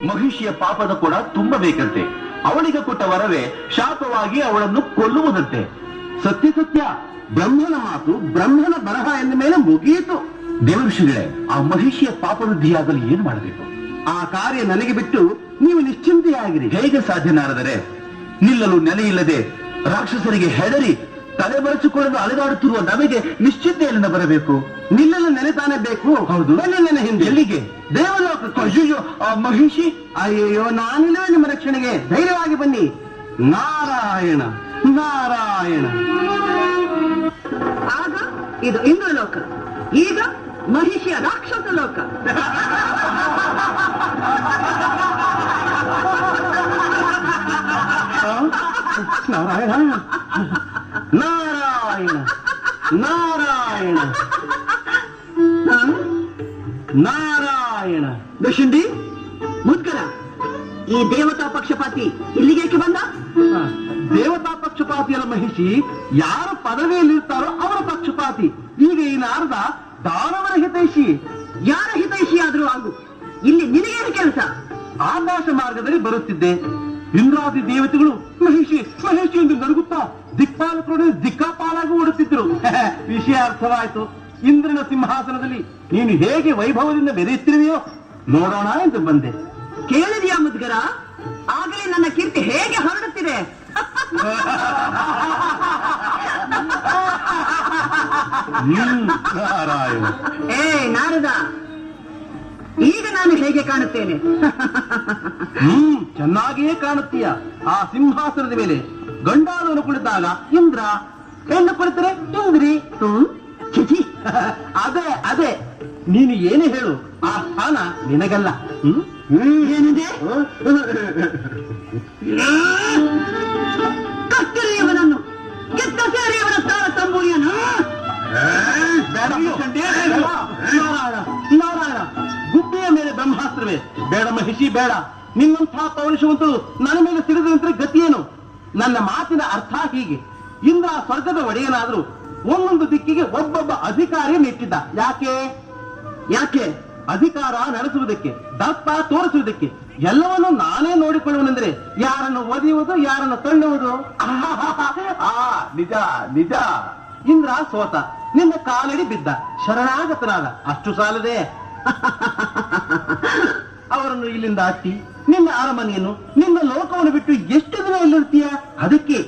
ಮಹಿಷಿಯ ಪಾಪದ ಕೂಡ ತುಂಬಬೇಕಂತೆ. ಅವಳಿಗೆ ಕೊಟ್ಟ ವರವೇ ಶಾಪವಾಗಿ ಅವಳನ್ನು ಕೊಲ್ಲುವುದಂತೆ. ಸತ್ಯ ಸತ್ಯ, ಬ್ರಹ್ಮನ ಮಾತು ಬ್ರಹ್ಮನ ಬರಹ ಎಂದ ಮೇಲೆ ಮುಗಿಯಿತು. ದೇವಋಷಿಗಳೇ, ಆ ಮಹಿಷಿಯ ಪಾಪವೃದ್ಧಿಯಾಗಲು ಏನು ಮಾಡಬೇಕು? ಆ ಕಾರ್ಯ ನನಗೆ ಬಿಟ್ಟು ನೀವು ನಿಶ್ಚಿಂತೆಯಾಗಿರಿ. ಹೇಗೆ ಸಾಧ್ಯ ನಾರದರೆ? ನಿಲ್ಲಲು ನೆಲೆಯಿಲ್ಲದೆ ರಾಕ್ಷಸರಿಗೆ ಹೆದರಿ ತಲೆ ಮರೆಸಿಕೊಳ್ಳಲು ಅಲೆದಾಡುತ್ತಿರುವ ನಮಗೆ ನಿಶ್ಚಿಂತೆಯಲ್ಲಿಂದ ಬರಬೇಕು. ನಿಲ್ಲಲು ನೆನೆತಾನೆ ಬೇಕು. ಹೌದು, ಬನ್ನಿ ನನ್ನ ಹಿಂದೆ. ಎಲ್ಲಿಗೆ? ದೇವಲೋಕಕ್ಕೆ. ಅಯ್ಯೋ, ಆ ಮಹಿಷಿ! ಅಯ್ಯೋ, ನಾನಿಲ್ಲವೇ ನಿಮ್ಮ ರಕ್ಷಣೆಗೆ. ಧೈರ್ಯವಾಗಿ ಬನ್ನಿ. ನಾರಾಯಣ ನಾರಾಯಣ. ಆಗ ಇದು ಇಂದ್ರಲೋಕ, ಈಗ ಮಹಿಷಿಯ ರಾಕ್ಷಸ ಲೋಕ. ನಾರಾಯಣ ನಾರಾಯಣ ನಾರಾಯಣ ನಾರಾಯಣ. ದುಶುಂಡಿ, ಮುದ್ಕರ, ಈ ದೇವತಾ ಪಕ್ಷಪಾತಿ ಇಲ್ಲಿಗೇಕೆ ಬಂದ? ದೇವತಾ ಪಕ್ಷಪಾತಿಯರ ಮಹಿಷಿ ಯಾರು ಪದವಿಯಲ್ಲಿರ್ತಾರೋ ಅವರ ಪಕ್ಷಪಾತಿ. ಈಗ ಈ ನಾರದ ದಾನವರ ಹಿತೈಷಿ. ಯಾರ ಹಿತೈಷಿ ಆದ್ರೂ ಆಗು, ಇಲ್ಲಿ ನಿನಗೇನು ಕೆಲಸ? ಆಕಾಶ ಮಾರ್ಗದಲ್ಲಿ ಬರುತ್ತಿದ್ದೆ. ಇಂದ್ರಾದಿ ದೇವತೆಗಳು ಮಹಿಷಿ ಮಹಿಷಿ ಎಂದು ನಡುಗುತ್ತಾ ದಿಕ್ಪಾಲಕರು ದಿಕ್ಕಾಪಾಲಾಗಿ ಓಡುತ್ತಿದ್ರು. ವಿಷಯ ಅರ್ಥವಾಯಿತು. ಇಂದ್ರನ ಸಿಂಹಾಸನದಲ್ಲಿ ನೀನು ಹೇಗೆ ವೈಭವದಿಂದ ಮೆರೆಯುತ್ತಿರುವೆಯೋ ನೋಡೋಣ ಎಂದು ಬಂದೆ. ಕೇಳಿದೆಯಾ ಮುದ್ಗರ? ಆಗಲೇ ನನ್ನ ಕೀರ್ತಿ ಹೇಗೆ ಹೊರಡುತ್ತಿದೆ. ನಾರಾಯಣ. ಏ ನಾರದ, ಈಗ ನಾನು ಹೇಗೆ ಕಾಣುತ್ತೇನೆ? ಚೆನ್ನಾಗಿಯೇ ಕಾಣುತ್ತೀಯ. ಆ ಸಿಂಹಾಸನದ ಮೇಲೆ ಗಂಡಾದವನು ಕುಳಿತಾಗ ಇಂದ್ರ, ಹೆಣ್ಣು ಕುಳಿತರೆ ಇಂದ್ರಿ. ಚಿಚಿ, ಅದೇ ಅದೇ. ನೀನು ಏನೇ ಹೇಳು, ಆ ಸ್ಥಾನ ನಿನಗಲ್ಲ. ಏನಿದೆ? ಕತ್ತರಿಯವನನ್ನು ಕೆತ್ತ ಸೇರಿಯವನ ಸ್ಥಾನ ತಂಬೂರಿಯನ್ನು. ನಾರಾಯಣ ನಾರಾಯಣ. ಗುಬ್ಬಿಯ ಮೇಲೆ ಬ್ರಹ್ಮಾಸ್ತ್ರವೇ ಬೇಡ ಮಹಿಷಿ, ಬೇಡ. ನಿನ್ನಂಥ ಪೌರುಷವಂತರು ನನ್ನ ಮೇಲೆ ಸಿಡಿದಂತೆ ಗತಿಯೇನು? ನನ್ನ ಮಾತಿನ ಅರ್ಥ ಹೀಗೆ: ಇಂದ್ರ ಸ್ವರ್ಗದ ಒಡೆಯನಾದ್ರೂ ಒಂದೊಂದು ದಿಕ್ಕಿಗೆ ಒಬ್ಬೊಬ್ಬ ಅಧಿಕಾರಿಯನ್ನು ಇಟ್ಟಿದ್ದ. ಯಾಕೆ? ಯಾಕೆ? ಅಧಿಕಾರ ನಡೆಸುವುದಕ್ಕೆ, ದತ್ತ ತೋರಿಸುವುದಕ್ಕೆ. ಎಲ್ಲವನ್ನೂ ನಾನೇ ನೋಡಿಕೊಳ್ಳುವನೆಂದರೆ ಯಾರನ್ನು ಒದೆಯುವುದು, ಯಾರನ್ನು ತಳ್ಳುವುದು. ನಿಜ ನಿಜ. ಇಂದ್ರ ಸೋತ, ನಿನ್ನ ಕಾಲಡಿ ಬಿದ್ದ, ಶರಣಾಗತನಾದ. ಅಷ್ಟು ಸಾಲದೆ ಅವರನ್ನು ಇಲ್ಲಿಂದ ಹತ್ತಿ ನಿನ್ನ ಅರಮನೆಯನ್ನು, ನಿನ್ನ ಲೋಕವನ್ನು ಬಿಟ್ಟು ಎಷ್ಟು ದಿನ ಇಲ್ಲಿರ್ತೀಯ? ಅದಕ್ಕೆ